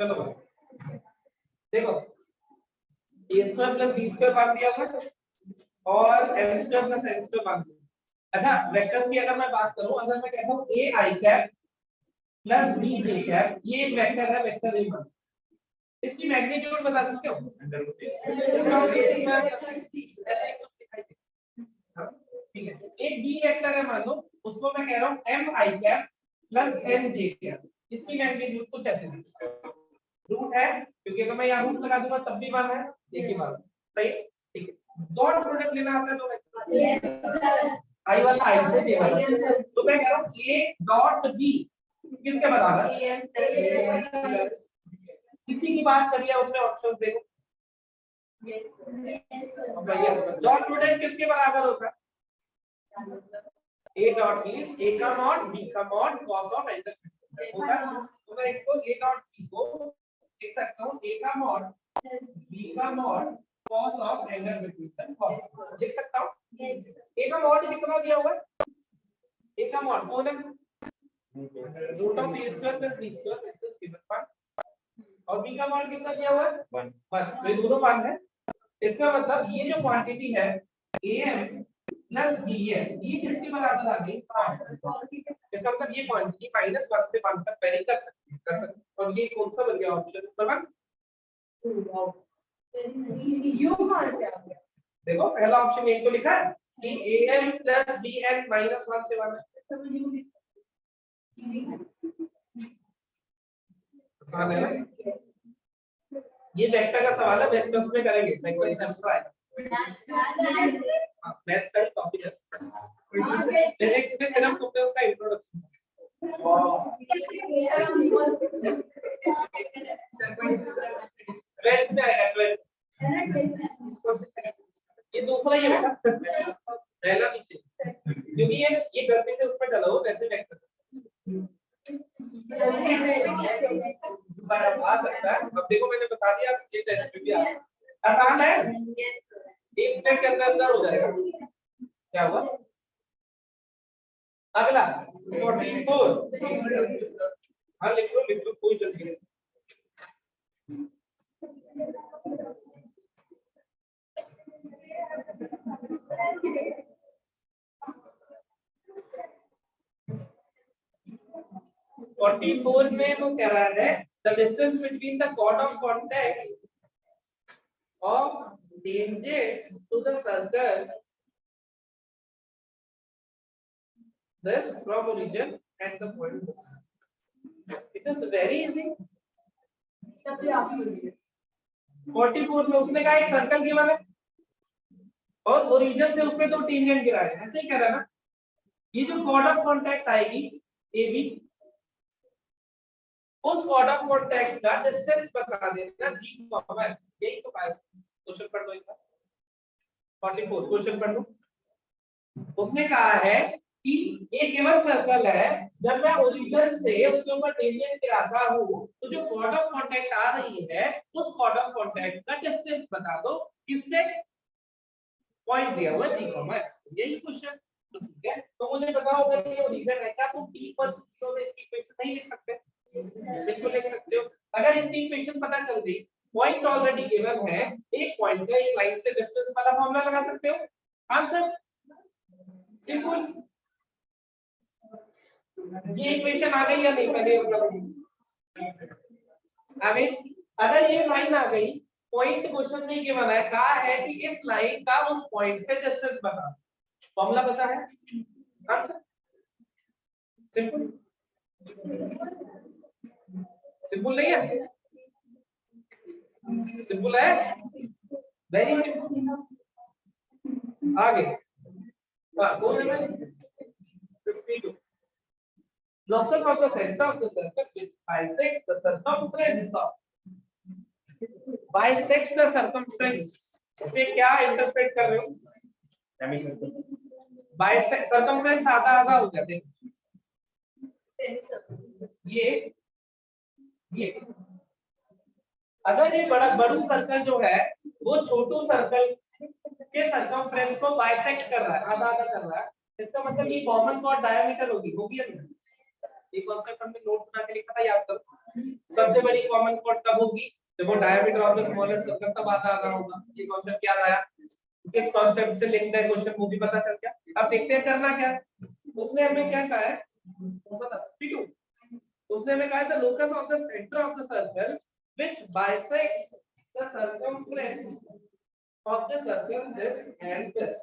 चलो देखो a square plus b square बांध दिया हुआ और m square plus n square बांध दिया। अच्छा वेक्टर्स की अगर मैं बात करूं, अगर मैं कहता हूं a I cap plus b j cap, ये एक वेक्टर है, वेक्टर a मान, इसकी मैग्नीट्यूड बता सकते हो? ठीक है, एक b वेक्टर है मान लो, उसको मैं कह रहा हूं m I cap plus m j cap, इसकी मैग्नीट्यूड कुछ ऐसे रूट है, क्योंकि अगर मैं यहाँ रूट लगा दूंगा तब भी मान है, एक ही बात सही। ठीक है, डॉट प्रोडक्ट लेना आता है तो आई वाला आई से जे वाला, तो मैं कह रहा हूँ a डॉट b किसके बराबर? किसी की बात करिए, उसमें ऑप्शन देखो, डॉट प्रोडक्ट किसके बराबर होता है? a डॉट b a का मॉड b का मॉड cos ऑफ एंगल होता है, तो मैं इसको a डॉट b को लिख सकता हूँ a का मॉड b का mod cos of angle between cos, लिख सकता हूँ। a का मॉड कितना दिया हुआ है? a का मॉड कौन है? Root of a square plus b square equals given 1, और b का मॉड कितना दिया हुआ है? 1। तो ये दोनों 1 है, इसका मतलब ये जो क्वांटिटी है am प्लस bm, ये किसके बराबर आ गई? इसका मतलब ये क्वांटिटी -1 से 1 तक वेरी कर सकते हैं, और ये कौन सा बन गया ऑप्शन नंबर 1? देखो पहला ऑप्शन यही तो लिखा है कि am प्लस bn -1 से 1 ये वेक्टर का सवाल है, वेक्टर्स में करेंगे, मैं कोई आंसर आएगा मैथ्स का टॉपिक है, फिजिक्स में सिर्फ तुमने उसका इंट्रोडक्शन ट्वेल्थ में आएगा, ये दूसरा ही होगा, पहला नीचे, क्योंकि ये गलती से उसमें डाला हो वैसे वेक्टर आ सकता है। अब देखो मैंने बता दिया, ये टेस्ट में भी आसान है, एक मिनट के अंदर हो जाएगा। क्या हुआ? अगला 44, हाँ लिख लो कोई जल्दी नहीं। फोर में वो कह रहा है the distance between the chord of contact of tangents to the circle this from origin and the point. It is very easy. 44 में उसने कहा एक सर्कल गिवन है और ओरिजिन से उसमें दो टेंजेंट गिरा है, ऐसे ही कह रहा है ना। ये जो कॉर्ड ऑफ कांटेक्ट आएगी AB, उस कॉर्ड ऑफ कांटेक्ट का डिस्टेंस बता देना G, यही तो क्वेश्चन पढ़ लो एक बार। 44 क्वेश्चन पढ़ लो। उसने कहा है कि एक गिवन सर्कल है, जब मैं ओरिजिन से उसके ऊपर टेंजेंट गिराता हूं तो जो कॉर्ड ऑफ कांटेक्ट आ रही है उस कॉर्ड ऑफ कांटेक्ट का डिस्टेंस बता दो, किससे? पॉइंट दिया हुआ G, यही क्वेश्चन। तो ठीक है, तो मुझे बताओ अगर ये ओरिजिन है क्या तो T पर 0 से इसकी इक्वेशन नहीं लिख सकते? बिल्कुल लिख सकते हो। अगर इसकी इक्वेशन पता चल गई, पॉइंट ऑलरेडी गिवन है, एक पॉइंट का एक लाइन से डिस्टेंस वाला फॉर्मूला लगा सकते हो, आंसर सिंपल। ये इक्वेशन आ गई या नहीं? पहले आ गई। अगर ये लाइन आ गई, पॉइंट क्वेश्चन में गिवन है, कहा है कि इस लाइन का उस पॉइंट से डिस्टेंस बता, फॉर्मूला पता है, आंसर सिंपल। सिंपल नहीं है? सिंपल है, वेरी सिंपल। आगे कौन है? 52 locus of the center of the circle which bisects the circumference of इसमें क्या इंटरप्रेट कर रहे हो? बाइसेक्ट सर्कमफ्रेंस आधा आधा हो गया, देखो ये अगर ये बड़ू सर्कल जो है वो छोटू सर्कल के सर्कमफ्रेंस को बाइसेक्ट कर रहा है, आधा आधा कर रहा है, इसका मतलब ये कॉमन कॉर्ड डायमीटर होगी, ये कॉन्सेप्ट हमने नोट बना के लिखा था, याद करो। सबसे बड़ी कॉमन कॉर्ड कब होगी जब वो diameter of the smaller circle तब आना होगा। ये कॉन्सेप्ट याद आया? किस कॉन्सेप्ट से लिंक्ड है क्वेश्चन वो भी पता चल गया। अब देखते हैं करना क्या है। उसने हमें क्या कहा है, P2 उसने हमें कहा है the locus of the centre of the circle which bisects the circumference of the circle this and this.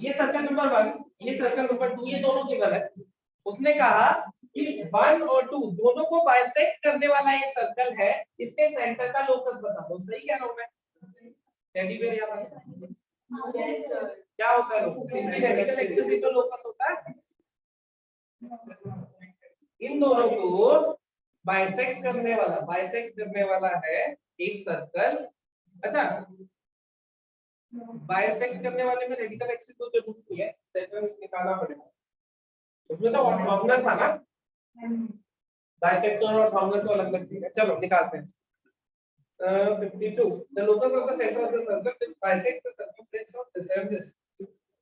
ये सर्कल नंबर 1, ये सर्कल नंबर 2, ये दोनों गिवन है। उसने कहा कि 1 और 2 दोनों को बाइसेक्ट करने वाला ये सर्कल है, इसके सेंटर का लोकस बता दो। सही कह रहा हूं मैं? टेडी बेयर याद है? Yes sir. क्या होता है लोकस? इनकी रेडिकल एक्सिस भी तो लोकस होता है। इन दोनों को बाइसेक्ट करने वाला है एक सर्कल। अच्छा, बाइसेक्ट करने वाले में रेडिकल एक्सिस तो जरूरी है, सेंटर निकालना पड़ेगा। उसमें तो ऑर्थोगोनल था ना, बाइसेक्टर और ऑर्थोगोनल तो अलग अलग चीज है। चलो निकालते हैं। 52 the locus of the center of the circle which bisects the circumference of this and this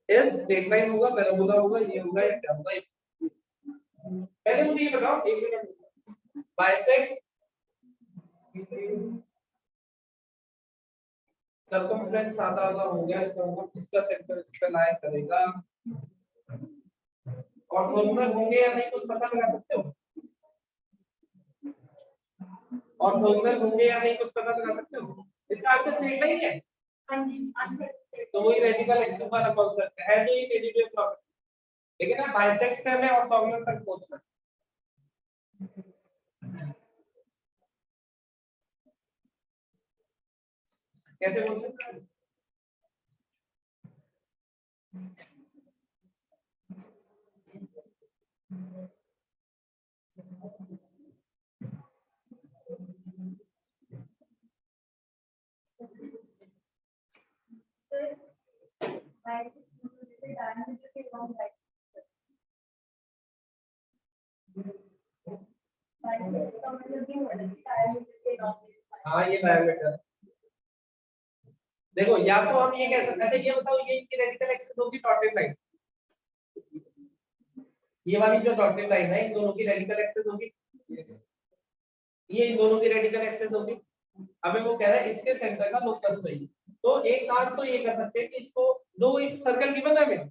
is straight line होगा, पैराबोला होगा, ये होगा या क्या होगा? पहले मुझे ये बताओ, एक मिनट, बाइसेक्ट सर्कमफ्रेंस आधा आधा हो गया, इसका मतलब इसका सेंटर इस पे लाई करेगा। ऑर्थोगोनल होंगे या नहीं कुछ पता लगा सकते हो? ऑर्थोगोनल होंगे या नहीं कुछ पता लगा सकते हो? इसका आंसर स्ट्रेट लाइन है। हां जी, तो वही रेडिकल एक्सिस वाला कॉन्सेप्ट है जो ये टेडी प्रॉपर्टी। लेकिन ना बाइसेक्ट में ऑर्थोगोनल तक पहुंचना कैसे बोल सकते हैं? हाँ ये डायमीटर। देखो या तो हम ये कह सकते हैं, ये बताओ ये इनकी रेडिकल एक्सिस होगी डॉटेड लाइन, ये वाली जो डॉटेड लाइन है इन दोनों की रेडिकल एक्सिस होगी, ये इन दोनों की रेडिकल एक्सिस होगी। अबे वो कह रहा है इसके सेंटर का लोकस सही। तो एक काम तो ये कर सकते हैं कि इसको दो एक सर्कल गिवन है हमें,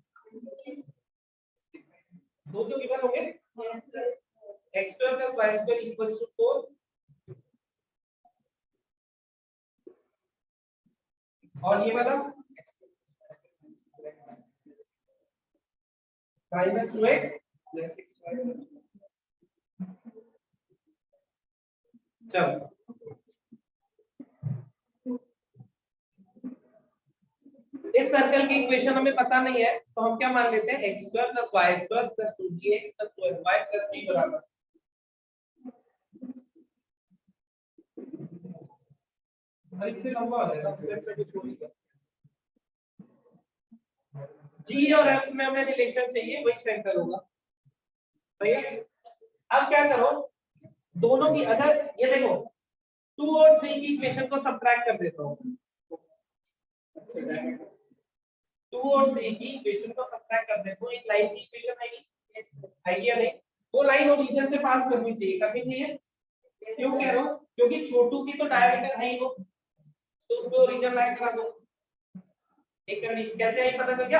दो जो गिवन होंगे x² + y² = 4 और ये वाला -2x + 6y। चलो इस सर्कल की इक्वेशन हमें पता नहीं है तो हम क्या मान लेते हैं x² + y² + 2gx + 12y + c बराबर इससे लंबा हो जाएगा, इससे कुछ हो नहीं गया। g और f में हमें रिलेशन चाहिए, वही सेंटर होगा। सही है। अब क्या करो, दोनों की अगर ये देखो 2 और 3 की इक्वेशन को सब्ट्रैक्ट कर देता हूं। 2 और 3 की इक्वेशन को सब्ट्रैक्ट कर देता हूं, एक लाइन की इक्वेशन आएगी या नहीं? वो लाइन ओरिजिन से पास करनी चाहिए। क्यों कह रहा हूं? क्योंकि छोटू की तो डायमीटर है ही वो, तो उसको ओरिजिन लाइन करा दो। एक कंडीशन कैसे आई पता चल गया?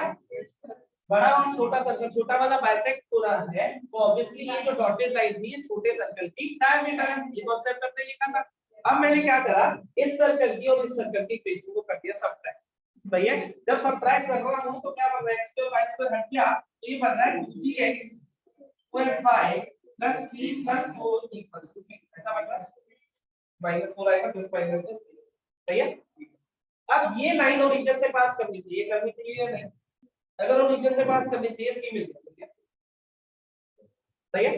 बड़ा और छोटा सर्कल, छोटा वाला बाइसेक्ट हो रहा है तो ऑब्वियसली ये जो डॉटेड लाइन थी ये छोटे सर्कल की डायमीटर है। ये कांसेप्ट हमने लिखा था। अब मैंने क्या करा, इस सर्कल की और इस सर्कल की इक्वेशन को कर दिया सब्ट्रैक्ट। सही है। जब सब्ट्रैक्ट कर रहा हूं तो क्या बन रहा है, x² y² हट गया तो ये बन रहा है 2gx + y + c + 4 = 3। ऐसा बन रहा है -4 आएगा, प्लस माइनस प्लस। सही है। अब ये लाइन ओरिजिन से पास करनी चाहिए या नहीं? अगर ओरिजिन से पास करनी चाहिए, सी मिल गया। सही है।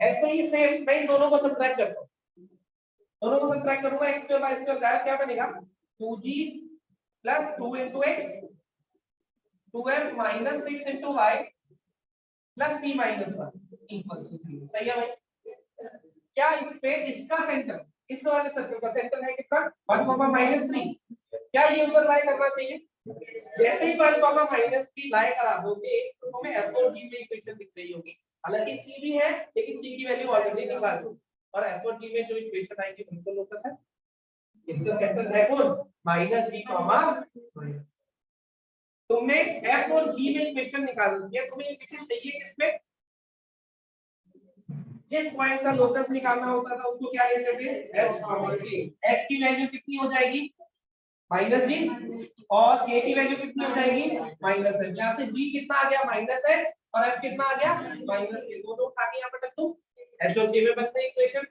ऐसे ही सेम मैं इन दोनों को सब्ट्रैक्ट करता हूं, दोनों को सब्ट्रैक्ट करूंगा, x² y² का क्या बनेगा 2g + 2 * x 2f - 6 * y + c - 1 = 3। सही है भाई? क्या इस पे इसका सेंटर, इस वाले सर्कल का सेंटर है कितना 1, -3? क्या ये उधर लाई करना चाहिए? जैसे ही 1 कॉमा माइनस बी लाई करा दोगे तो हमें एफ और जी में इक्वेशन दिख रही होगी। हालांकि सी भी है लेकिन सी की वैल्यू ऑलरेडी निकाल दो और एफ और जी में जो इक्वेशन आएगी उनको लोकस है। इसका सेंटर है कौन माइनस जी कॉमा। तुमने एफ और जी में इक्वेशन निकाल दी है, तुम्हें इक्वेशन चाहिए किसमें जिस पॉइंट का लोकस निकालना होता था उसको क्या लेते थे एच कॉमा जी। एच की वैल्यू कितनी हो जाएगी माइनस जी और के की वैल्यू कितनी हो जाएगी माइनस एच। यहाँ से जी कितना आ गया माइनस एच और एफ कितना आ गया माइनस के। दोनों उठा के यहाँ पर रख दो एच और के में बनता है इक्वेशन।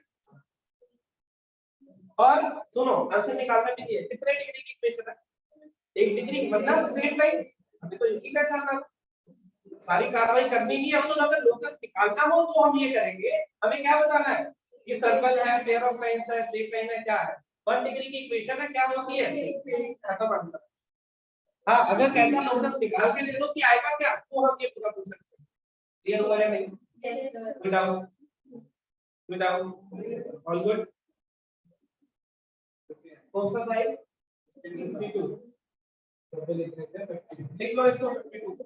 और सुनो आंसर निकालना भी है कितने डिग्री की इक्वेशन है 1 डिग्री मतलब स्ट्रेट लाइन। अभी तो एक ही का था सारी कार्रवाई करनी नहीं है। हम तो अगर लोकस निकालना हो तो हम ये करेंगे। हमें क्या बताना है कि सर्कल है पेयर ऑफ लाइंस है स्ट्रेट लाइन है क्या है 1 डिग्री की इक्वेशन है क्या होती है खत्म आंसर। हाँ अगर कहता लोकस निकाल के दे दो कि आएगा क्या तो हम ये पूरा प्रोसेस करेंगे। क्लियर हुआ या नहीं विदाउट ऑल गुड। कौन सा साइड 52 लिख लो इसको 52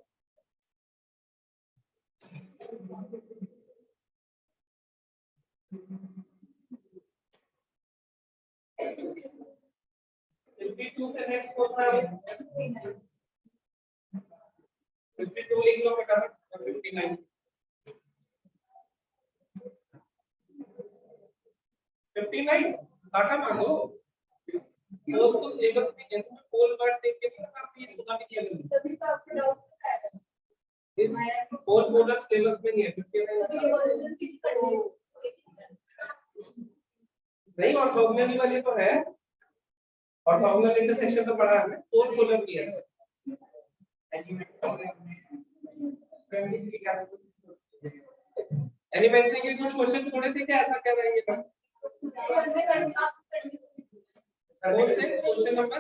52 से नेक्स्ट कौन सा है 52 लिख लो फटाफट 59 59 काटा मांगो वो तो सिलेबस में है तुम्हें पोल वर्ड देख के नहीं आप ये सुना भी नहीं है तभी तो आपको डाउट आएगा इस पोल पोलर सिलेबस में नहीं है 59 नहीं और ऑर्थोगोनल वाले तो है और ऑर्थोगोनल इंटरसेक्शन तो पढ़ा है पोल पोलर भी है एलिमेंट्री के कुछ क्वेश्चन छोड़े थे क्या ऐसा कह रहे हैं क्वेश्चन नंबर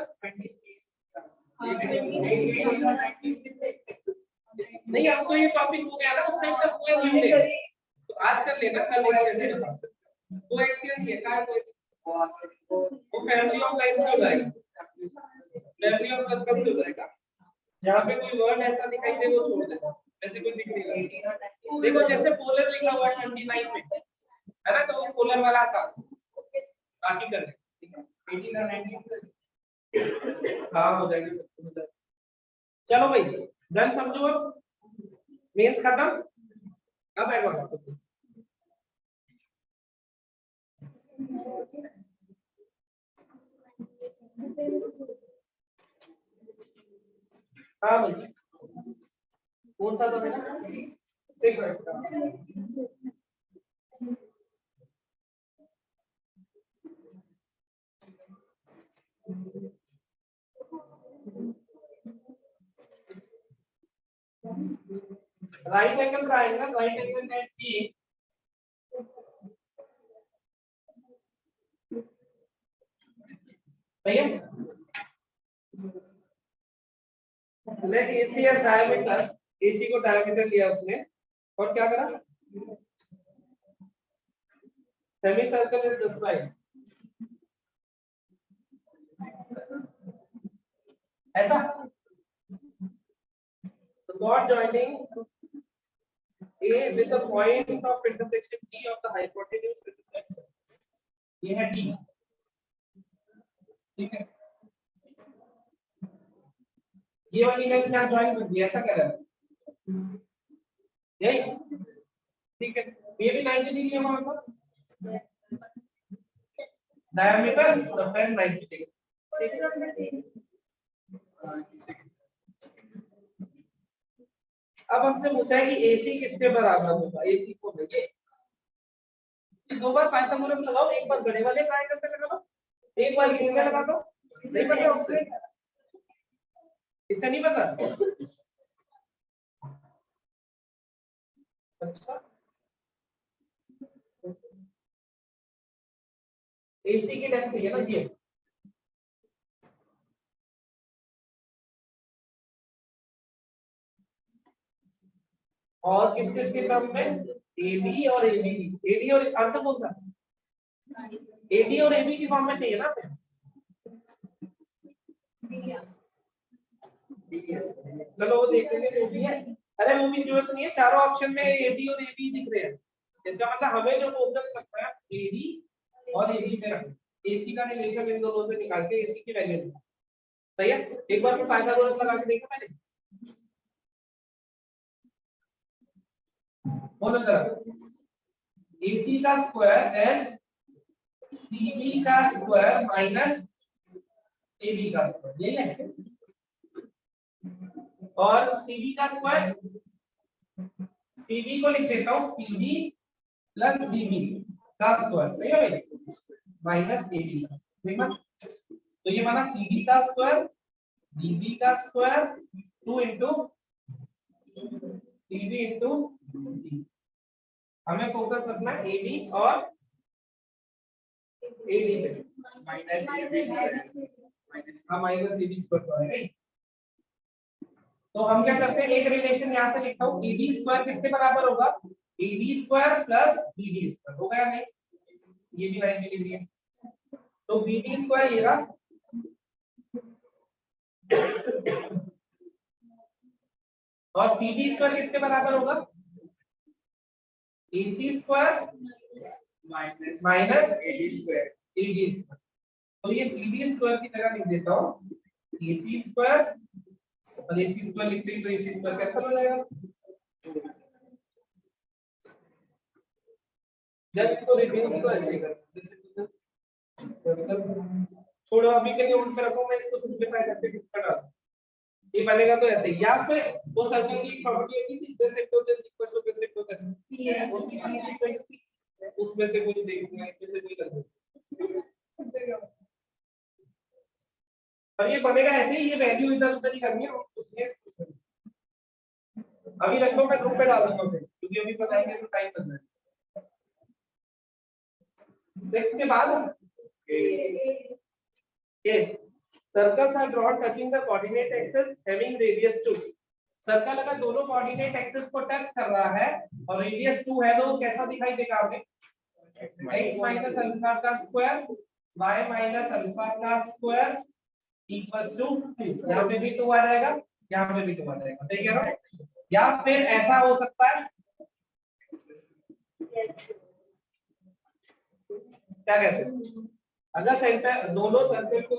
नहीं अब तो ये टॉपिक हो गया ना उस टाइम तक कोई नहीं है तो आज कर लेना कल वो एक्सचेंज है क्या वो फैमिली ऑफ लाइंस हो जाएगा फैमिली ऑफ सर्कल्स हो जाएगा। जहां पे कोई वर्ड ऐसा दिखाई दे वो छोड़ देना ऐसे कोई दिख नहीं रहा। देखो जैसे पोलर लिखा हुआ है 29 में है ना तो वो पोलर वाला था बाकी कर ले 18 और 19 हाँ हो जाएगी। चलो भाई डन समझो अब मेंस खत्म अब एडवांस हाँ भाई कौन सा था मेरा 6 right angle triangle right angle at E भैया let AC as diameter AC को डायमीटर लिया उसने और क्या करा semi circle is this line ऐसा the chord joining A with the point of intersection D of the hypotenuse intersects ये है D ठीक है ये वाली लाइन क्या ज्वाइन कर दी ऐसा कह रहा है यही ठीक है ये भी 90 डिग्री होगा मतलब डायमीटर सरफेस 90 डिग्री। अब हमसे पूछा है कि AC किसके बराबर होगा AC को देखिए दो बार पाइथागोरस लगाओ एक बार बड़े वाले ट्रायंगल पे लगा दो एक बार इसमें लगा दो नहीं पता उससे इससे नहीं पता अच्छा AC की लेंथ चाहिए ना ये और किस किस के टर्म में AB और AD और आंसर कौन सा AD और AB की फॉर्म में चाहिए ना चलो वो देख लेंगे जो भी है। अरे वो भी जरूरत नहीं है, चारों ऑप्शन में एडी और एबी दिख रहे हैं, इसका मतलब हमें जो फोकस रखना है एडी और एबी में रखना, एसी का रिलेशन इन दोनों से निकाल के एसी की वैल्यू। सही है, एक बार फिर पाइथागोरस लगा के देखा मैंने, बोलो जरा। AC का स्क्वायर एस CB का स्क्वायर माइनस AB का स्क्वायर, यही है। और CB का स्क्वायर, CB को लिख देता हूँ CD प्लस DB का स्क्वायर, सही है भाई, माइनस AB का, ठीक है। तो ये बना CD का स्क्वायर DB का square 2 into CD into D। हमें फोकस रखना है AB और AD पे, माइनस AB स्क्वायर है। तो हम क्या करते हैं, एक रिलेशन यहाँ से लिखता हूँ, AB स्क्वायर किसके बराबर होगा, AD square plus BD square, हो गया नहीं, ये भी लाइन में लिख दिया। तो BD स्क्वायर ये रहा और CD स्क्वायर किसके बराबर होगा, AC square minus AD square. तो ये CD स्क्वायर की जगह लिख देता हूँ AC स्क्वायर, और AC स्क्वायर लिखते ही तो AC स्क्वायर कैंसिल हो जाएगा। जब इसको रिड्यूस तो ऐसे कर, छोड़ो अभी के लिए उन पे रखो, मैं इसको सिंपलीफाई करके डिस्कस डाल, ये बनेगा तो ऐसे, या फिर वो सर्कल की एक प्रॉपर्टी होती थी this equal this equal to this equal this, उसमें से कोई देखना है, इसमें से कोई कर दो, और ये बनेगा ऐसे ही, ये वैल्यू इधर उधर ही करनी है, उसने अभी रख लो, मैं ग्रुप पे डाल दूंगा फिर, क्योंकि अभी बताएंगे तो टाइम लग जाएगा। 6 के बाद ये circles are drawn touching the coordinate axis having radius 2। Circle अगर दोनों कोऑर्डिनेट एक्सिस को टच कर रहा है और रेडियस 2 है तो कैसा दिखाई देगा हमें, x माइनस अल्फा का स्क्वायर y माइनस अल्फा का स्क्वायर इक्वल्स टू 2। यहाँ पे भी 2 आ जाएगा, यहाँ पे भी 2 आ जाएगा, सही कह रहा हूँ। या फिर ऐसा हो सकता है, क्या कहते हैं, अगर सेंटर दोनों सर्कल को,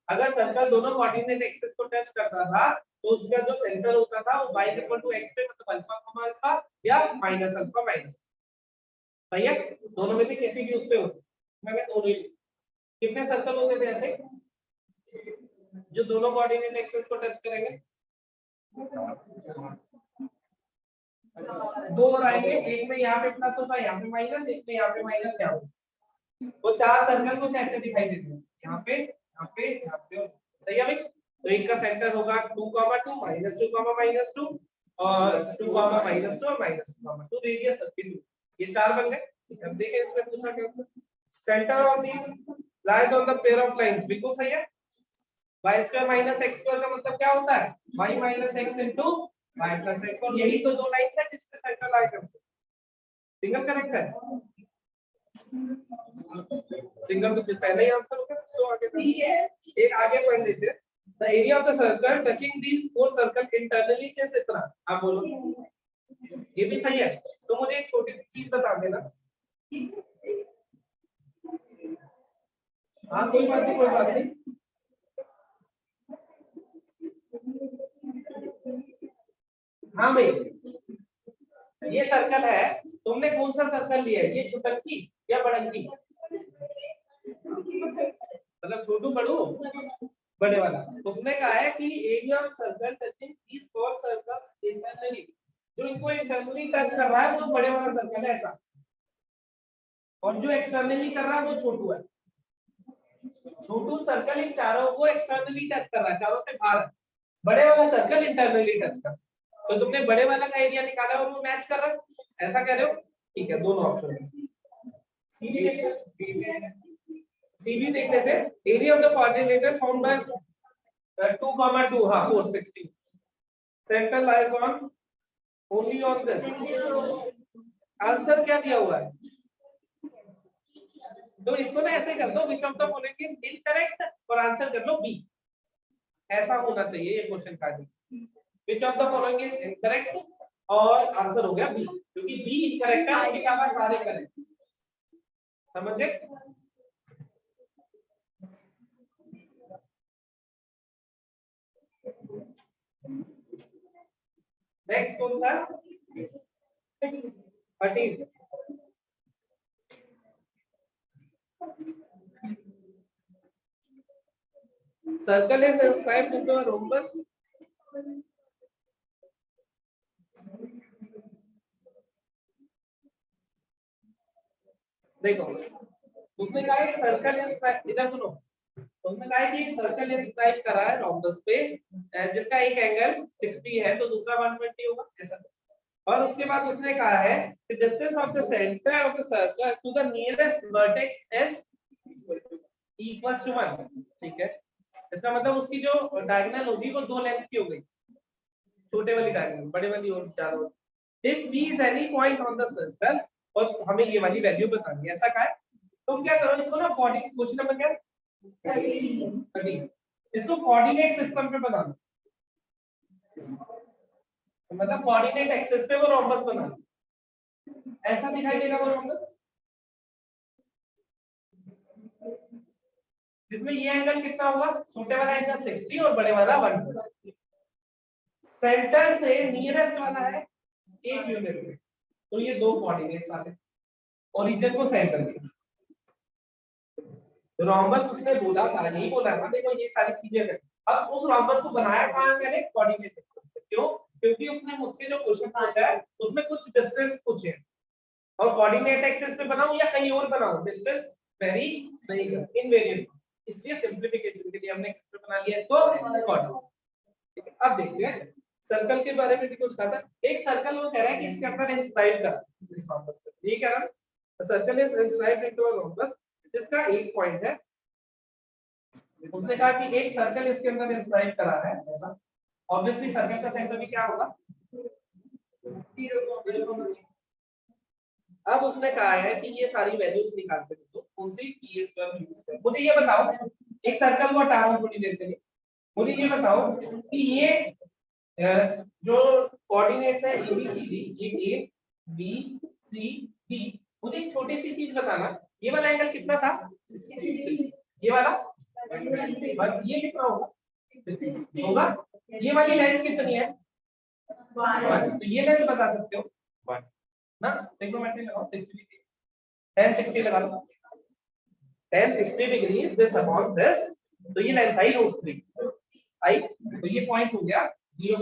अगर सर्कल दोनों कोऑर्डिनेट एक्सिस को टच करता था तो उसका जो सेंटर होता था वो y इक्वल टू x पे, मतलब अल्फा कॉमा अल्फा या माइनस अल्फा माइनस, सही है, दोनों में से किसी भी उस पे हो सकता है। दोनों ही कितने सर्कल होते थे ऐसे जो दोनों कोऑर्डिनेट एक्सिस को टच करेंगे, 2 और आएंगे, एक में यहाँ पे प्लस होता है, यहाँ पे माइनस, एक में यहाँ पे माइनस, यहाँ पे, वो 4 सर्कल कुछ ऐसे दिखाई देते हैं, यहाँ पे यहाँ पे यहाँ पे, सही है भाई। तो एक का सेंटर होगा 2, -2 -2 और 2, -2 और -2 रेडियस सबके 2, ये 4 बन गए। अब देखें इसमें पूछा क्या, centre of these lies on the pair of lines, बिल्कुल सही है। y square minus x square का मतलब क्या होता है, y माइनस x into y plus x, और यही तो दो लाइंस है जिसपे सेंटर लाई करते हैं। सिंगल करेक्ट है, सिंगल तो पहले ही आंसर होगा, तो आगे एक आगे पढ़ लेते हैं। The area of the circle touching these four circle internally किस इतना, आप बोलो, ये भी सही है। तो मुझे एक छोटी सी चीज बता देना, हाँ कोई बात नहीं, कोई बात नहीं, हाँ भाई ये सर्कल है, तुमने कौन सा सर्कल लिया है, ये छुटकी या बड़की, मतलब छोटू बड़ू बड़े वाला। उसने कहा है कि area of circle touching these four circles internally, जो इनको इंटरनली टच कर रहा है वो बड़े वाला सर्कल है ऐसा, और जो एक्सटर्नली कर रहा है वो छोटू है। छोटू सर्कल इन चारों को एक्सटर्नली टच कर रहा है, चारों से बाहर, बड़े वाला सर्कल इंटरनली टच कर, तो तुमने बड़े वाला का एरिया निकाला और वो मैच कर रहा है, ऐसा कह रहे हो, ठीक है, दोनों ऑप्शन है। सीबी देख लेते हैं, area of the coordinate found by 2, 2 हां 460, centre lies on only on this, answer क्या दिया हुआ है, तो इसको ना ऐसे कर दो, which of the following is incorrect और आंसर कर लो बी, ऐसा होना चाहिए ये क्वेश्चन का। Which of the following is incorrect, और आंसर हो गया बी, क्योंकि बी इनकरेक्ट है, उसके अलावा सारे करेक्ट। समझ गए? नेक्स्ट कौन सा? 13। Circle is inscribed into a rhombus. देखो, उसने कहा एक सर्कल इंस्क्राइब, इधर सुनो, उसने कहा कि एक सर्कल इंस्क्राइब करा है रॉम्बस पे, जिसका एक एंगल 60 है तो दूसरा 120 होगा ऐसा। और उसके बाद उसने कहा है कि distance of the centre of the circle to the nearest vertex is equals to 1। ठीक है, इसका मतलब उसकी जो डायगोनल होगी वो 2 लेंथ की हो गई, छोटे वाली डायगोनल, बड़े वाली और 4 और। If p is any point on the circle, और हमें ये वाली वैल्यू बतानी है, ऐसा कहा है। तुम क्या करो इसको ना, क्वेश्चन नंबर क्या है? 13। इसको कोऑर्डिनेट सिस्टम पे बनाना, मतलब कोऑर्डिनेट एक्सिस पे वो रोम्बस बनाना, ऐसा दिखाई देगा वो रोम्बस, जिसमें ये एंगल कितना होगा? छोटे वाला एंगल 60 और बड़े वाला 120। सेंटर से नियरेस्ट वाला है 1 यूनिट में, तो ये 2 कोऑर्डिनेट्स आ गए, ओरिजिन को सेंटर के। रोम्बस उसने बोला था, यही बोला था, देखो ये सारी चीजें हैं। अब उस रोम्बस को बनाया कहां मैंने? कोऑर्डिनेट एक्सिस पे। क्यों? क्योंकि उसने मुझसे जो क्वेश्चन पूछा है उसमें कुछ डिस्टेंस पूछे हैं, और कोऑर्डिनेट एक्सिस पे बनाऊं या कहीं और बनाऊं, डिस्टेंस वेरी नहीं करता, इनवेरिएंट, इसलिए सिंपलीफिकेशन के लिए हमने किस पे बना लिया इसको? कोऑर्डिनेट। ठीक है, अब देखते हैं सर्कल के बारे में भी कुछ कहा था। एक सर्कल वो कह रहा है कि इसके अंदर इंस्क्राइब करा इस रोम्बस पे, ये कह रहा है circle is inscribed into a rhombus जिसका एक पॉइंट है। उसने कहा कि एक सर्कल इसके अंदर इंस्क्राइब करा है ऐसा, ऑब्वियसली सर्कल का सेंटर भी क्या होगा? 0। अब उसने कहा है कि ये सारी वैल्यूज निकाल के दो, कौन सी? p square q square. मुझे ये बताओ, एक सर्कल को हटा रहा हूं थोड़ी देर के लिए, मुझे ये बताओ कि ये जो कोऑर्डिनेट्स है ABCD, ये A B C D, मुझे एक छोटी सी चीज बताना, ये वाला एंगल कितना था? ये वाला ये कितना होगा? ये वाली लेंथ कितनी है? 1। तो ये लेंथ बता सकते हो 1 ना? ट्रिग्नोमेट्री लगाओ, 60 tan 60 लगा लो, tan 60 degree is this upon this, तो ये लेंथ आई √3 आई, तो ये पॉइंट हो गया 0,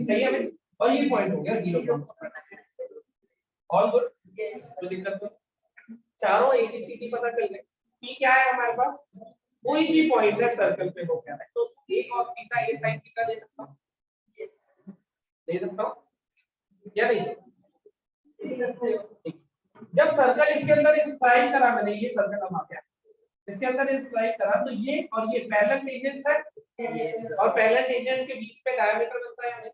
सही है भाई, और ये पॉइंट हो गया 0, ऑल गुड। तो दिक्कत तो चारों ABCD पता चल गए। p क्या है हमारे पास? कोई भी पॉइंट है सर्कल पे हो क्या है, तो a cos theta a sin theta ले सकता हूं, या नहीं? जब सर्कल इसके अंदर इंस्क्राइब करा मैंने, ये सर्कल अब आ गया, इसके अंदर इंस्क्राइब करा, तो ये और ये पैरेलल टेंजेंट्स है, और पैरेलल टेंजेंट्स के बीच पे डायमीटर बनता है,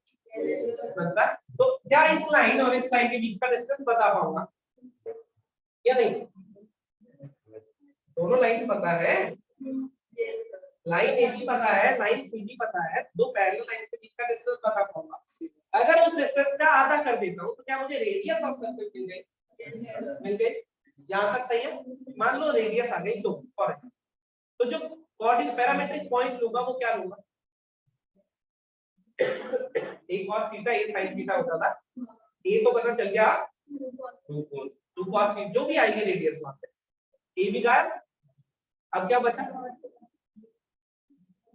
बनता है। तो क्या इस लाइन और इस लाइन के बीच का डिस्टेंस बता पाऊंगा या नहीं? दोनों लाइंस पता है, लाइन AB पता है, लाइन CD पता है, दो पैरेलल लाइंस के बीच का डिस्टेंस बता पाऊंगा। अगर उस डिस्टेंस का आधा कर देता हूं तो क्या मुझे रेडियस ऑफ सर्कल मिल गई? मिल गई। यहां तक सही है। मान लो रेडियस आ गई 2 फॉर एग्जांपल, तो जो कोऑर्डिनेट पैरामीट्रिक पॉइंट लूंगा वो क्या लूंगा? एक cos theta a sin theta होता था, a तो पता चल गया 2 cos थीटा, जो भी आएगी रेडियस वहां से a भी गायब। अब क्या बचा?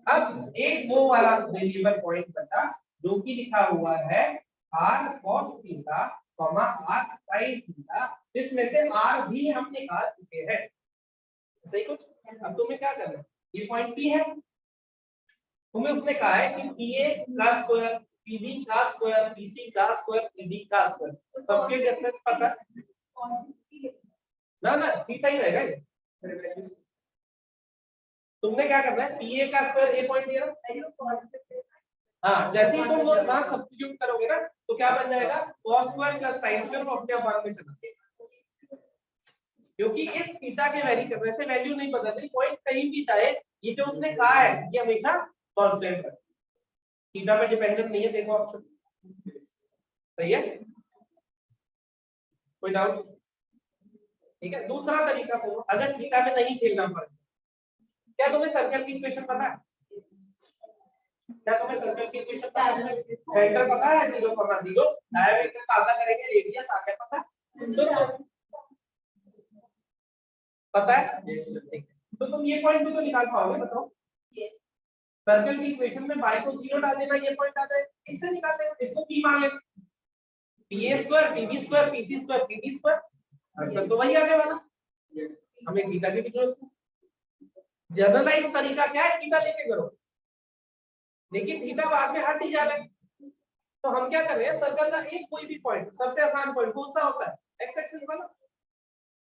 अब एक वो वाला वेरिएबल पॉइंट बचा जो कि लिखा हुआ है r cos theta, r sin theta, इसमें से r भी हम निकाल चुके हैं, सही कुछ? अब तुम्हें क्या करना है, ये पॉइंट P है, तुम्हें उसने कहा है कि PA का स्क्वायर, PB का स्क्वायर, PC का स्क्वायर, PD का स्क्वायर, सबके डिस्टेंस पता ना थीटा ही रहेगा ये। तुमने क्या करना है, PA का स्क्वायर A पॉइंट दिया, हाँ, जैसे ही तुम वो वहां सब्स्टिट्यूट करोगे ना तो क्या बन जाएगा? cos square plus sin square अपने आप मान में चला, क्योंकि इस थीटा के वैल्यू करने से वैल्यू नहीं बदलती, पॉइंट कहीं भी जाए, ये जो उसने कहा है ये हमेशा कांस्टेंट है, थीटा पे डिपेंडेंट नहीं है, देखो ऑप्शन सही है, कोई डाउट? ठीक है, दूसरा तरीका सुनो, अगर थीटा में नहीं खेलना पड़े, क्या तुम्हें सर्कल की इक्वेशन पता है? क्या तुम्हें सर्कल की इक्वेशन पता है? सेंटर पता है 0,0, डायमीटर का आधा करेंगे रेडियस आ गया पता है, पता है? तो तुम ये पॉइंट भी तो निकाल पाओगे, बताओ। सर्कल की इक्वेशन में y को 0 डाल देना, ये पॉइंट आ जाए, इससे निकाल लेना, इसको p मान लेना, pa square pb square pc square pd square, answer तो वही आने वाला, हमें थीटा की जरूरत है। जनरलाइज तरीका क्या है, थीटा लेके करो, लेकिन थीटा बाद में हट ही जा रहा है, तो हम क्या कर रहे हैं, सर्कल का एक कोई भी पॉइंट, सबसे आसान पॉइंट कौन सा होता है, एक्स एक्सिस वाला,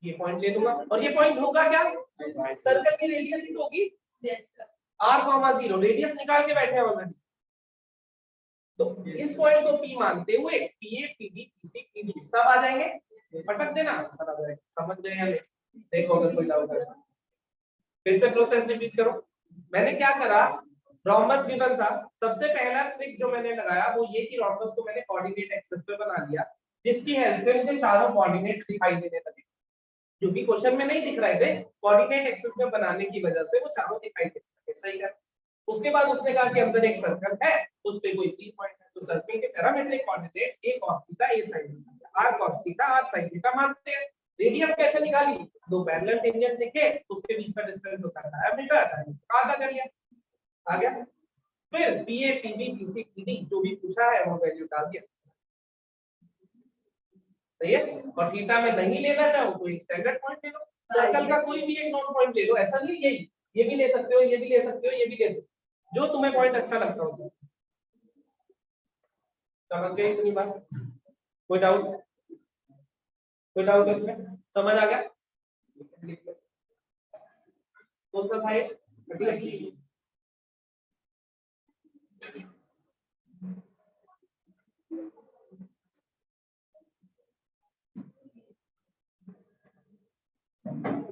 ये पॉइंट ले लूंगा, और ये पॉइंट होगा क्या, सर्कल की रेडियस ही होगी r,0, रेडियस निकाल के बैठे हैं ऑलरेडी, तो इस पॉइंट को P मानते हुए PA PB PC PD सब आ जाएंगे, पटक देना आंसर आ जाएगा, समझ गए या नहीं? देखो अगर कोई डाउट है फिर से प्रोसेस रिपीट करो। मैंने क्या करा, रोम्बस गिवन था, सबसे पहला ट्रिक जो मैंने लगाया वो ये कि रोम्बस को मैंने कोऑर्डिनेट एक्सिस पे बना लिया, जिसकी हेल्प से मुझे चारों कोऑर्डिनेट्स दिखाई देने लगे, क्योंकि क्वेश्चन में नहीं दिख रहे थे, कोऑर्डिनेट एक्सिस में बनाने की वजह से वो चारों दिखाई देने लगे, सही है। उसके बाद उसने कहा कि अंदर एक सर्कल है, उस पे कोई 3 पॉइंट है, तो सर्कल के parametric coordinates a cos theta a sin theta, r cos theta r sin theta मानते हैं। रेडियस कैसे निकाली, दो पैरेलल टेंजेंट देखे, उसके बीच का डिस्टेंस होता है डायमीटर, आधा कर लिया, आ गया। फिर pa pb pc pd जो भी पूछा है वो वैल्यू डाल दिया, सही है। और थीटा में नहीं लेना चाहो तो एक स्टैंडर्ड पॉइंट ले लो, सर्कल का कोई भी एक नॉन पॉइंट ले लो, ऐसा नहीं यही, ये भी ले सकते हो, ये भी ले सकते हो, ये भी ले सकते हो, जो तुम्हें पॉइंट अच्छा लगता हो। समझ गए इतनी बात? कोई डाउट? कोई डाउट इसमें? समझ आ गया? कौन सा भाई?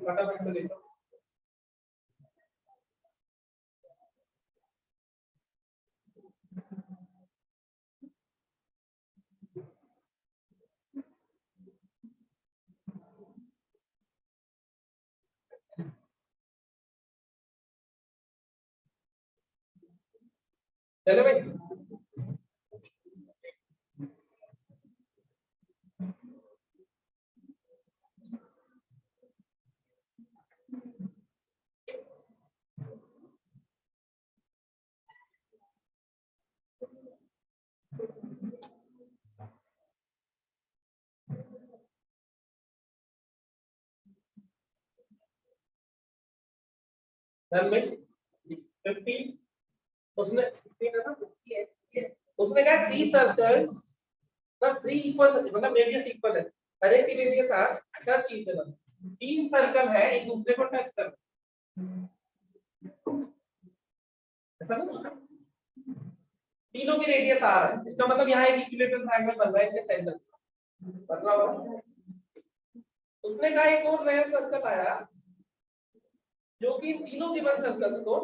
फटाफट से देखो। चलो भाई, डन भाई। 15 उसने 15 है ना? उसने कहा 3 सर्कल्स का 3 इक्वल, मतलब रेडियस इक्वल है, हर एक की रेडियस आर, क्या चीज है, 3 सर्कल है एक दूसरे को टच कर, ऐसा ना, तीनों की रेडियस आर है, इसका मतलब यहाँ एक इक्विलेटरल ट्रायंगल बन रहा है इनके सेंटर, मतलब उसने कहा एक और नया सर्कल आया जो कि तीनों गिवन सर्कल्स को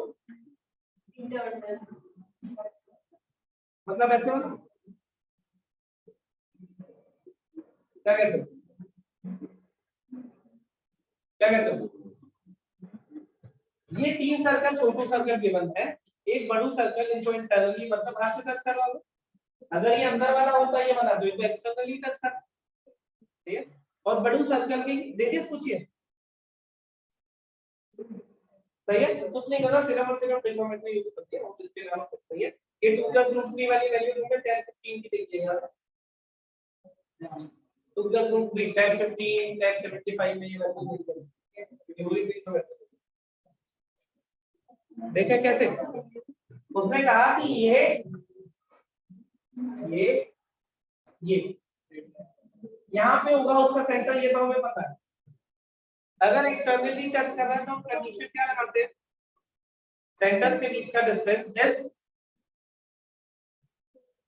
मतलब ऐसे हो, क्या कहते हो, क्या कहते हो, ये 3 सर्कल छोटू सर्कल गिवन है, एक बड़ू सर्कल, इनको इंटरनली मतलब हाथ से टच करवा लो, अगर ये अंदर वाला होता है ये वाला तो इनको एक्सटर्नली टच कर, ठीक है। और बड़ू सर्कल की रेडियस पूछिए, सही है, कुछ नहीं करना, सिर्फ और सिर्फ ट्रिग्नोमेट्री यूज करते हैं, और इसके अलावा कुछ नहीं है। ये 2 + √3 वाली वैल्यू तुमने 10 15 की देखिएगा, 2 + √3 10 15 10 75 में ये वैल्यू मिल जाएगी, क्योंकि वही ट्रिग्नोमेट्री देखे कैसे। उसने कहा कि ये यहाँ पे होगा उसका सेंटर, ये तो हमें पता है, अगर एक्सटर्नली टच कर रहा है तो हम कंडीशन क्या लगाते हैं, सेंटर्स के बीच का डिस्टेंस एस,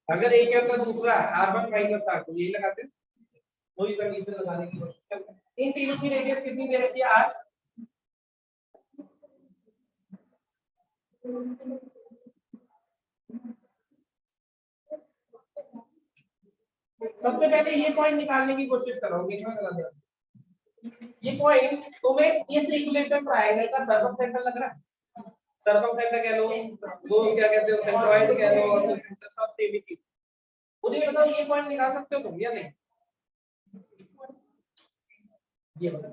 अगर एक है तो दूसरा r1 - r2 यही लगाते हैं, वही कंडीशन लगाने की कोशिश करते हैं। इन तीनों की रेडियस कितनी दे रखी है, r, सबसे पहले ये पॉइंट निकालने की कोशिश कर रहा हूँ, देखना जरा ध्यान से। ये पॉइंट तुम्हें इस इक्विलेटरल ट्रायंगल का सर्कमसेंटर लग रहा है, सर्कमसेंटर कह लो, वो क्या कहते हो सेंट्रॉइड कह लो, और सेंटर सब सेम ही चीज। मुझे बताओ ये पॉइंट निकाल सकते हो तुम या नहीं? ये बताओ,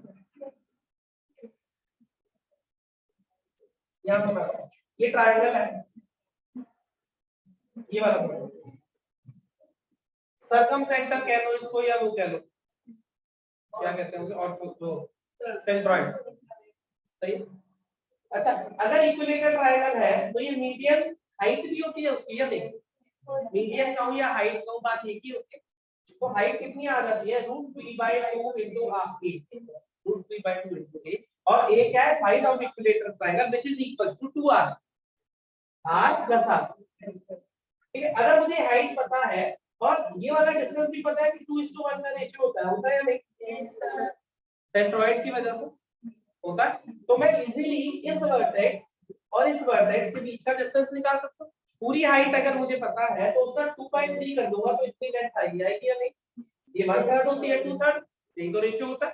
यहाँ से बताओ, ये ट्रायंगल है, ये वाला पॉइंट सर्कमसेंटर कह लो इसको, या वो कह लो क्या कहते हैं उसे, और जो सेंट्रॉइड, सही। अच्छा, अगर इक्विलेटरल ट्रायंगल है तो ये मीडियन हाइट भी होती है उसकी या नहीं? मीडियन कहूं या हाइट कहूं, बात एक ही होती है। तो हाइट कितनी आ जाती है, √3/2 into a, √3/2 into a, और a क्या है, side of equilateral triangle which is equal to 2r, r plus r। ठीक है, अगर मुझे हाइट पता है और ये वाला डिस्टेंस भी पता है कि 2:1 का रेशियो होता है या नहीं? सेंट्रॉइड की वजह से होता है, तो मैं इजीली इस वर्टेक्स और इस वर्टेक्स के बीच का डिस्टेंस निकाल सकता हूँ। पूरी हाइट अगर मुझे पता है तो उसका 2/3 कर दूंगा तो इतनी लेंथ आएगी या नहीं? ये 1/3 होती है, 2/3, यही तो रेशियो होता है।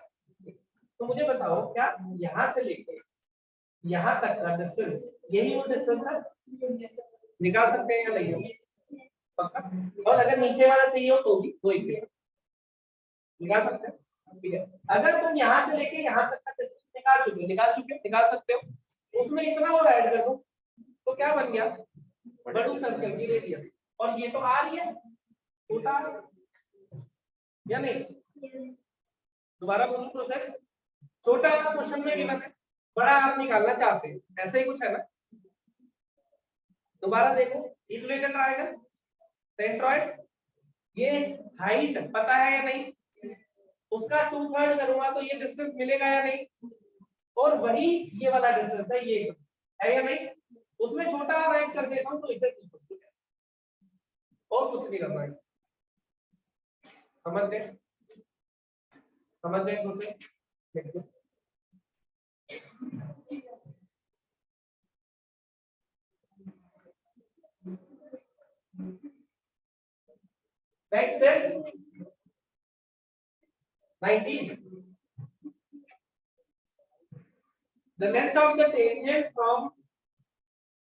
तो मुझे बताओ क्या यहाँ से लेके यहाँ तक का डिस्टेंस यही वो डिस्टेंस है? निकाल सकते हैं या नहीं? पक्का? और अगर नीचे वाला चाहिए हो तो भी वो ही निकाल सकते हैं। ठीक है, अगर तुम यहाँ से लेके यहाँ तक का डिस्टेंस निकाल सकते हो, उसमें इतना और ऐड कर दो तो क्या बन गया, बड़ू सर्कल की रेडियस, और ये तो आ रही है छोटा या नहीं? दोबारा बोलूं प्रोसेस, छोटा क्वेश्चन में गिना है, बड़ा आप निकालना चाहते हैं, ऐसे ही कुछ है ना। दोबारा देखो, इक्विलेटरल ट्रायंगल, सेंट्रॉइड, ये हाइट पता है या नहीं? उसका 2/3 करूंगा तो ये डिस्टेंस मिलेगा या नहीं? और वही ये वाला डिस्टेंस है, ये है या नहीं? उसमें छोटा ऐड कर देता हूं तो इधर और कुछ नहीं करना है। समझ गए process? Next is 19. The length of the tangent from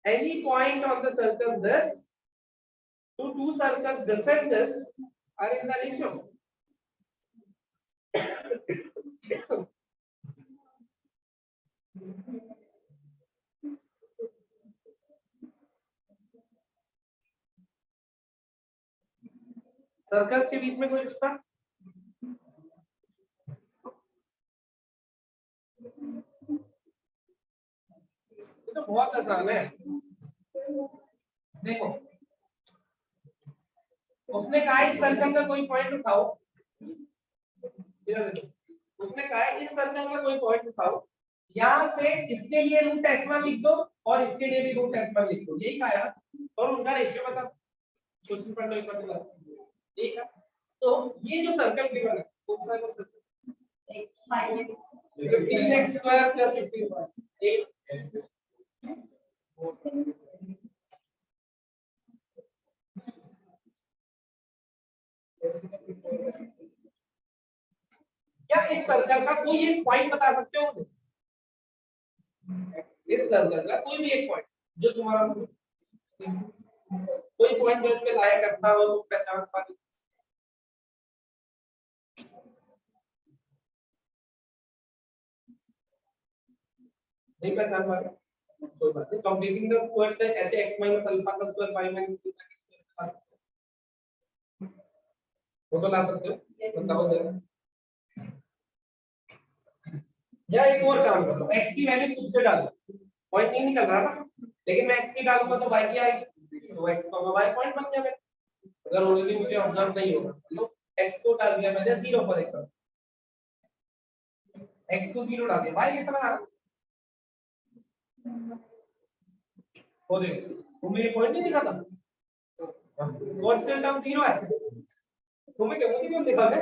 any point on the circle this to two circles this and this are in the ratio. Circles के बीच में कोई रिश्ता? तो बहुत आसान है, देखो उसने कहा इस सर्कल का कोई पॉइंट उठाओ, उसने कहा इस सर्कल का कोई पॉइंट उठाओ, यहाँ से इसके लिए √S1 लिख दो और इसके लिए भी √S1 लिख दो, यही कहा, और उनका रेशियो बता, क्वेश्चन पढ़ लो एक बार। ठीक है, तो ये जो सर्कल गिवन है कौन सा है? वो सर्कल 15x² + 15y, क्या इस सर्कल का कोई एक पॉइंट बता सकते हो? इस सर्कल का कोई भी एक पॉइंट जो तुम्हारा कोई पॉइंट जो इसमें लाया करता हो तो पहचान पा नहीं पहचान पा रहे, कोई बात नहीं, कंप्लीटिंग द स्क्वायर से ऐसे x - α का स्क्वायर y - β का स्क्वायर वो तो ला सकते हो, बताओ जरा। या एक और काम करो, x की वैल्यू खुद से डालो, पॉइंट नहीं निकल रहा ना, लेकिन मैं x की डालूंगा तो y की आएगी, तो x का y पॉइंट बन गया मेरा, अगर ऑलरेडी मुझे ऑब्जर्व नहीं होगा तो x को डाल दिया मैंने 0 फॉर एग्जांपल, x को 0 डाल दिया, y कितना आ रहा और वो मेरे पॉइंट नहीं दिखाता, कांस्टेंट टर्म 0 है, तुम्हें क्या मुझे क्यों दिखा दे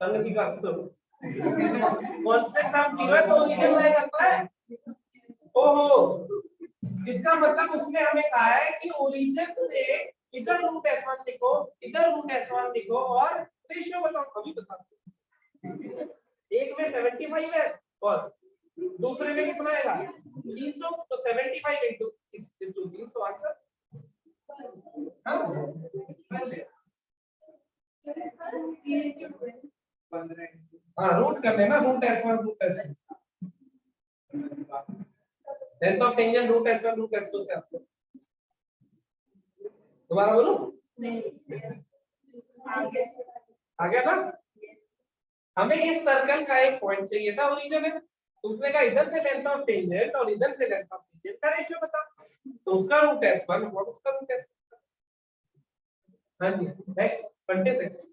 तंग की कास्ट तो कांस्टेंट टर्म 0 है तो ओरिजिन लाया करता है। ओहो, इसका मतलब उसने हमें कहा है कि ओरिजिन से इधर रूट S1 लिखो, इधर रूट S1 लिखो और रेशियो बताओ, अभी बताओ। एक में 75 है और दूसरे में कितना आएगा 300, तो 75 इंटू 300 आंसर। हाँ रूट कर लेना, root S1 root S2 length of tangent root S1 root S2 से आपको दोबारा बोलो आ गया था। हमें इस सर्कल का एक पॉइंट चाहिए था ओरिजिन में, तो उसने कहा इधर से लेंथ ऑफ टेंजेंट और इधर से लेंथ ऑफ टेंजेंट का रेशियो बता, तो उसका रूट S1 और उसका रूट S2। हाँ जी next 26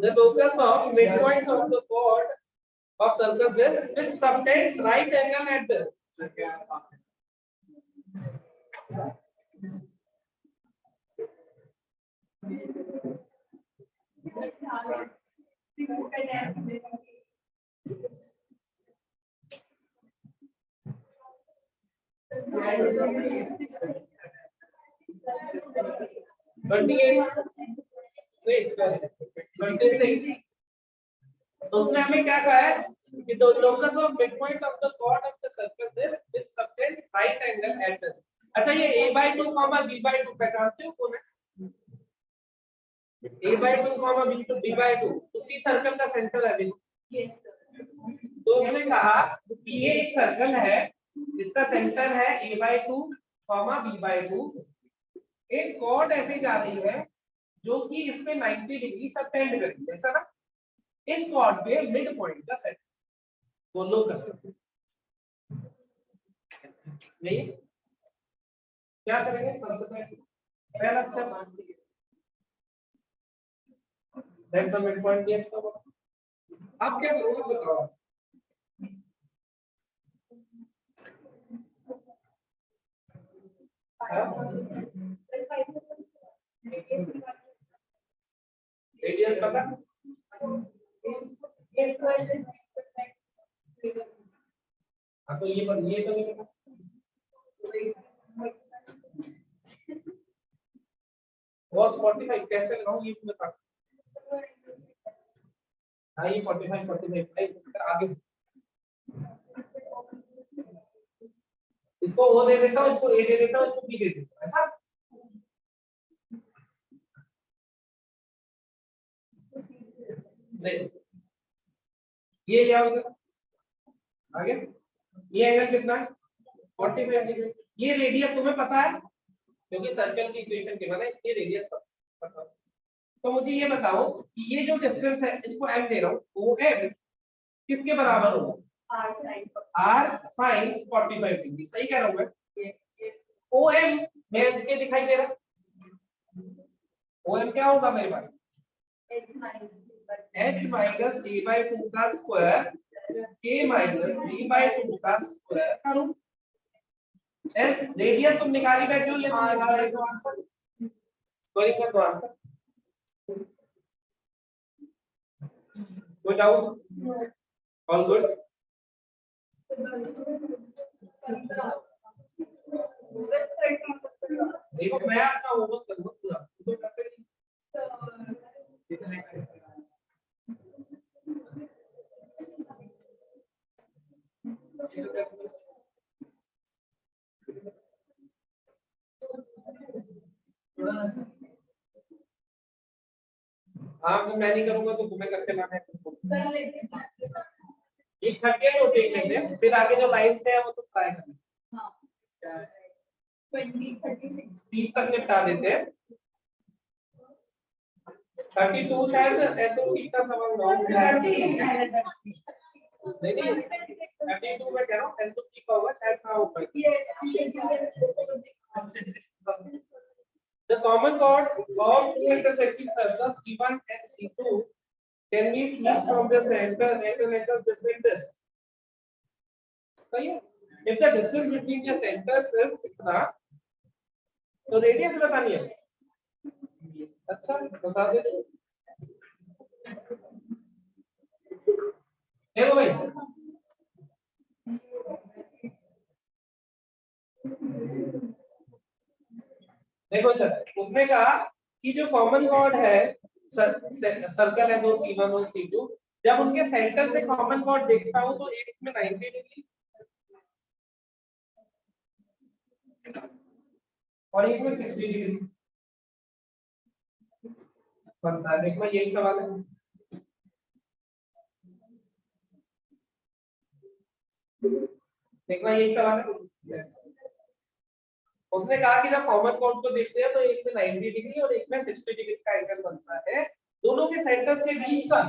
the locus of midpoint of the chord of circle this which subtends right angle at this। तो उसने हमें क्या कहा है कि the locus of midpoint of the chord of the circle this which subtends right angle at this। अच्छा ये a/2, b/2 पहचानते हो कौन है? a/2, b/2 उसी सर्कल का सेंटर है देखो। Yes sir. तो उसने कहा कि ये एक सर्कल है, इसका सेंटर है a/2, b/2। एक कॉर्ड ऐसे जा रही है जो कि इसमें 90 डिग्री सबटेंड करेगी, ऐसा ना। इस कॉर्ड पे मिड पॉइंट का सेट वो लोकस नहीं क्या करेंगे सबसे पहला step then the mid point दिया इसका। आप क्या करोगे बताओ। रेडियस पता हाँ तो ये तो नहीं पता cos 45 कैसे लगाऊं ये तुम्हें पता। हाँ ये 45 आगे इसको ओ दे देता हूँ, इसको ए दे देता हूँ, इसको बी दे देता हूँ, ऐसा। नहीं ये क्या होगा आगे ये एंगल कितना है 45 डिग्री। ये रेडियस तुम्हें पता है क्योंकि सर्कल की इक्वेशन के बाद इसके रेडियस पता। तो मुझे ये बताओ कि ये जो डिस्टेंस है इसको m दे रहा हूँ, ओ m किसके बराबर होगा r sin 45 डिग्री। सही कह रहा हूँ मैं। ओ m में h के दिखाई दे रहा है, ओ m क्या होगा मेरे पास h माइनस a/2 का स्क्वायर k माइनस b/2 का स्क्वायर करूं। एस रेडियस तुम निकाली बैठे हो, ये तुम निकाल रहे हो आंसर। सॉरी कर दो आंसर। कोई डाउट? All good. देखो मैं आपका होमवर्क करूंगा पूरा तो करते नहीं। हाँ तो मैं नहीं करूंगा तो तुम्हें करके लाना है। ये 30 रोटेट लेते हैं, फिर आगे जो लाइन से है वो तो ट्राई करना। हां 20 36 30 तक निपटा देते हैं। 32 शायद एसओपी का सवाल होगा। नहीं 32 में कह रहा हूँ एसओपी का होगा शायद ना होगा। The common chord of two intersecting circles C1 and C2 can be seen from the center at an angle between this. सही है। If the distance between the centers is इतना, तो रेडियस बतानी है। अच्छा बता दे। देखो भाई देखो इधर उसने कहा कि जो कॉमन कॉर्ड है सर्कल है दो C1 और C2, जब उनके सेंटर से कॉमन कॉर्ड देखता हूं तो एक में 90 डिग्री और एक में 60 डिग्री बनता है। देखो यही सवाल है। देखना यही सवाल है। उसने कहा कि जब कॉमन कॉर्ड को देखते हैं तो एक में 90 डिग्री और एक में 60 डिग्री का एंगल बनता है। दोनों के सेंटर्स के बीच का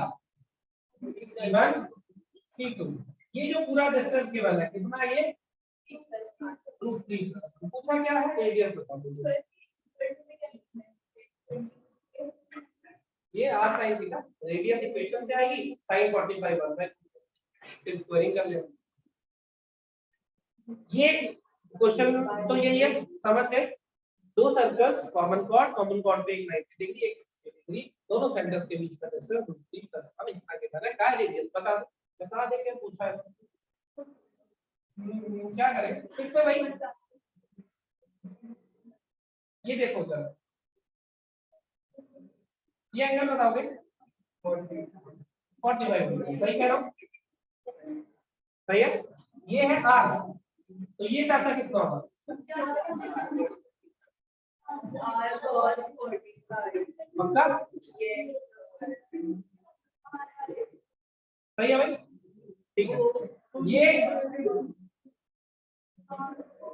C1 C2, ये जो पूरा डिस्टेंस गिवन है कितना, ये √3। पूछा क्या है, रेडियस बताओ। ये r sin theta, radius equation से आएगी sin 45 आता है, फिर स्क्वायरिंग कर लेंगे। ये क्वेश्चन तो यही है, समझ गए। दो सर्कल्स कॉमन कॉर्ड पे एक 90 डिग्री एक 60 डिग्री, दोनों सेंटर्स के बीच का डिस्टेंस √3 प्लस हम आगे बढ़े का रेडियस बता दे क्या पूछा है। क्या करें फिर से भाई, ये देखो जरा, ये एंगल बताओगे 45 सही कह रहा हूं, सही है। ये है r, तो ये चाचा कितना होगा, पक्का सही है भाई, ठीक है। ये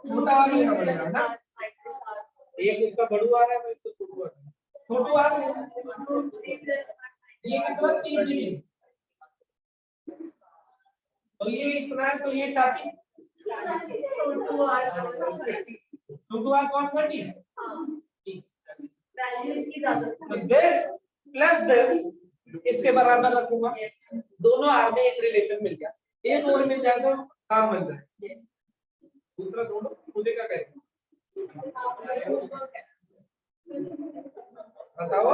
छोटा वाला लेना पड़ेगा ना, एक इसका बड़ू आ रहा है इसको छोटू आ रहा है, ये कितना 30 डिग्री, तो ये इतना है, तो ये चाची छोटू आर cos 30, तो दिस प्लस दिस इसके बराबर रखूंगा, दोनों आर में एक रिलेशन मिल गया, एक और मिल जाएगा काम बन जाए, दूसरा दोनों मुझे क्या कहेगा बताओ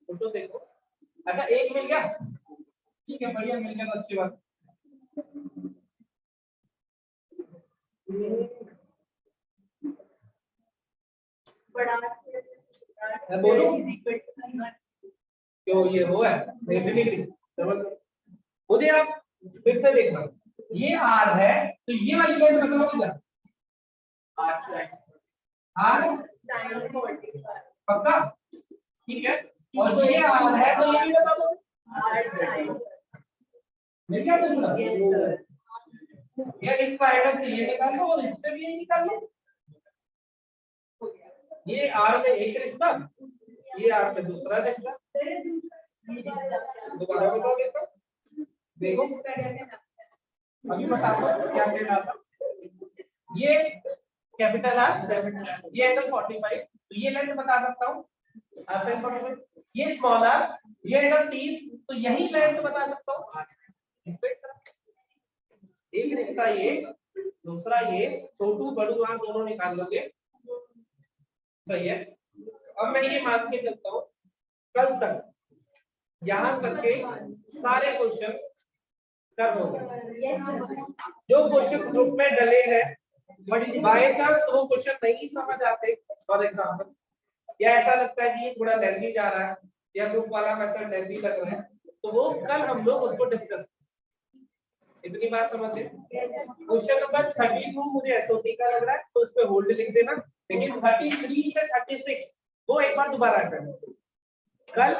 तो देखो। अच्छा एक मिल गया, ठीक है बढ़िया, मिल गया तो अच्छी बात। बोलो क्यों ये वो है 90 डिग्री, मुझे आप फिर से देखना, ये आर है तो ये वाली लाइन बताओ इधर, आर पक्का, ठीक है, और ये आर है तो ये भी बता दो, मिल गया दूसरा, या इस पैराग्राफ से ये निकाल लो और इससे भी ये निकाल लो, ये आर में एक रिश्ता, ये आर में दूसरा रिश्ता, दोबारा बताओ देखो अभी बताता हूँ क्या कहना था। ये कैपिटल आर, ये एंगल 45, तो ये लेंथ बता सकता हूँ sin 45, ये स्मॉल आर, ये एंगल 30, तो यही लेंथ बता सकता हूँ। एक रिश्ता ये, दूसरा ये, छोटू बड़ू आर दोनों निकाल लोगे, सही है। अब मैं ये मान के चलता हूँ कल तक यहाँ तक के सारे क्वेश्चन कर होंगे, जो क्वेश्चन ग्रुप में डले हैं बट बाय चांस वो क्वेश्चन नहीं समझ आते, फॉर एग्जांपल, या ऐसा लगता है कि ये थोड़ा लेंथी जा रहा है या ग्रुप वाला मेथड लेंथी लग रहा है, तो वो कल हम लोग उसको डिस्कस, इतनी बात समझे। क्वेश्चन नंबर 32 मुझे एसओसी का लग रहा है तो उस पे होल्ड लिख देना, लेकिन 33 से 36 वो एक बार दोबारा करना, कल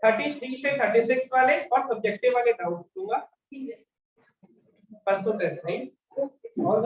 33 से 36 वाले और सब्जेक्टिव वाले डाउट दूंगा, परसों टेस्ट नहीं और